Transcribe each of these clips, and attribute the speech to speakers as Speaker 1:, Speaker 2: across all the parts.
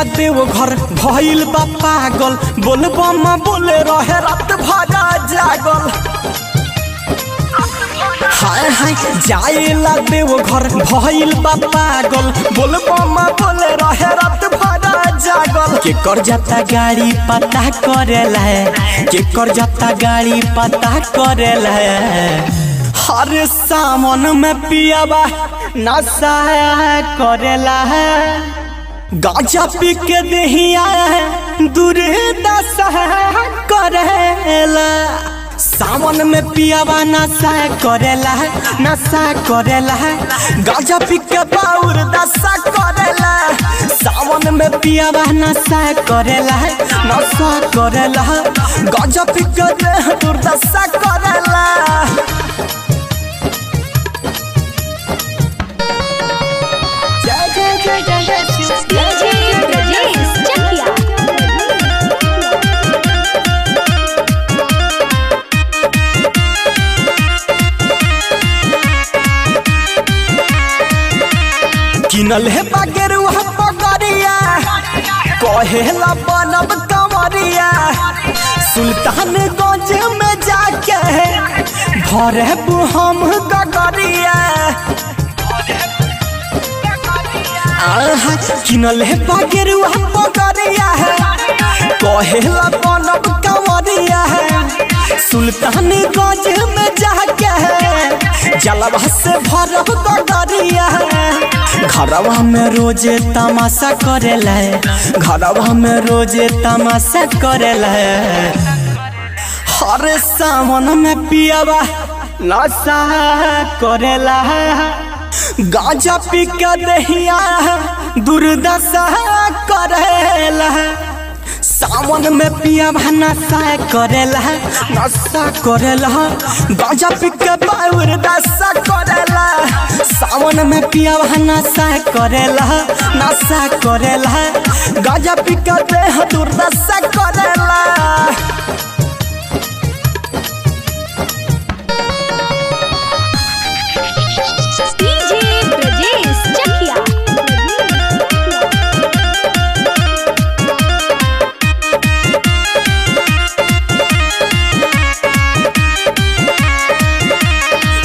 Speaker 1: देव घर भइल बा पागल, बोलबम बोले रहे रात भरा जागल। हाय हाय जाएला देव घर भइल बा पागल, बोलबम बोले रहे रात भरा जागल। के कर जाता गाड़ी पता करेला, के कर जाता गाड़ी पता करेला। हर सामान में पियाबा नशा करेला, गांजा पी के देहिया दुर्दशा करेला। सावन में पियाबा नशा करेला, नशा करेला, गांजा पी के बाउर दशा करेला। सावन में पियाबा नशा करेला, नशा करेला, गांजा पी के देह दुर्दशा करेला। किनल है बगेरुआ पगड़िया, कहेला बनब कंवरिया। सुल्तानगंज में जाके भरे हम गगरिया। किनल है बगेरुआ पगड़िया, कहेला बनब कंवरिया। सुल्तानगंज में जाके जलवा से भरब गगरिया। घरवा में रोजे तमाशा करेला, घरवा में रोजे तमाशा करेला। हर सावन में पियाबा नशा करेला, गांजा पी के देहिया दुर्दशा करेला। सावन में पियाबा नशा करेला, नशा करेला, गांजा पी के बाउर दशा करेला। सावन में पियाबा नशा करेला, नशा करेला, गांजा पी के देह दुर्दशा करेला।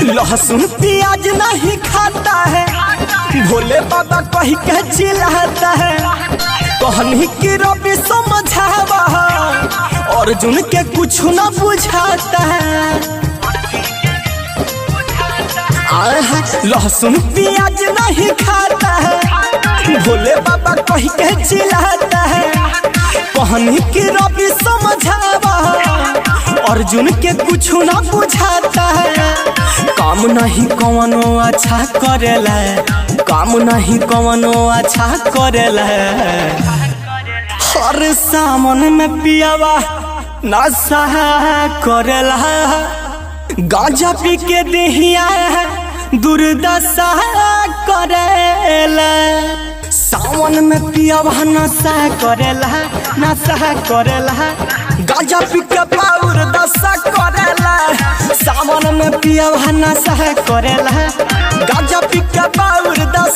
Speaker 1: लहसुन प्याज नहीं खाता है, भोले बाबा कही के चिल्लाता है। कहनी की रवि समझावा, अर्जुन के कुछ न बुझाता है। लहसुन प्याज नहीं खाता है, भोले बाबा कही के चिल्लाता है। कहनी की रवि समझावा, अर्जुन के कुछ न बुझाता है। काम नहीं कवनो अच्छा करेला, काम नहीं कवनो अच्छा करेला। हर सावन में पियाबा नशा करेला, गांजा पी के देहिया दुर्दशा करेला। सावन में पियाबा नशा करेला, नशा करेला, गांजा पी के बाउर दशा करेला। सावन में पियाबा नशा करेला, गांजा पी के बाउर दशा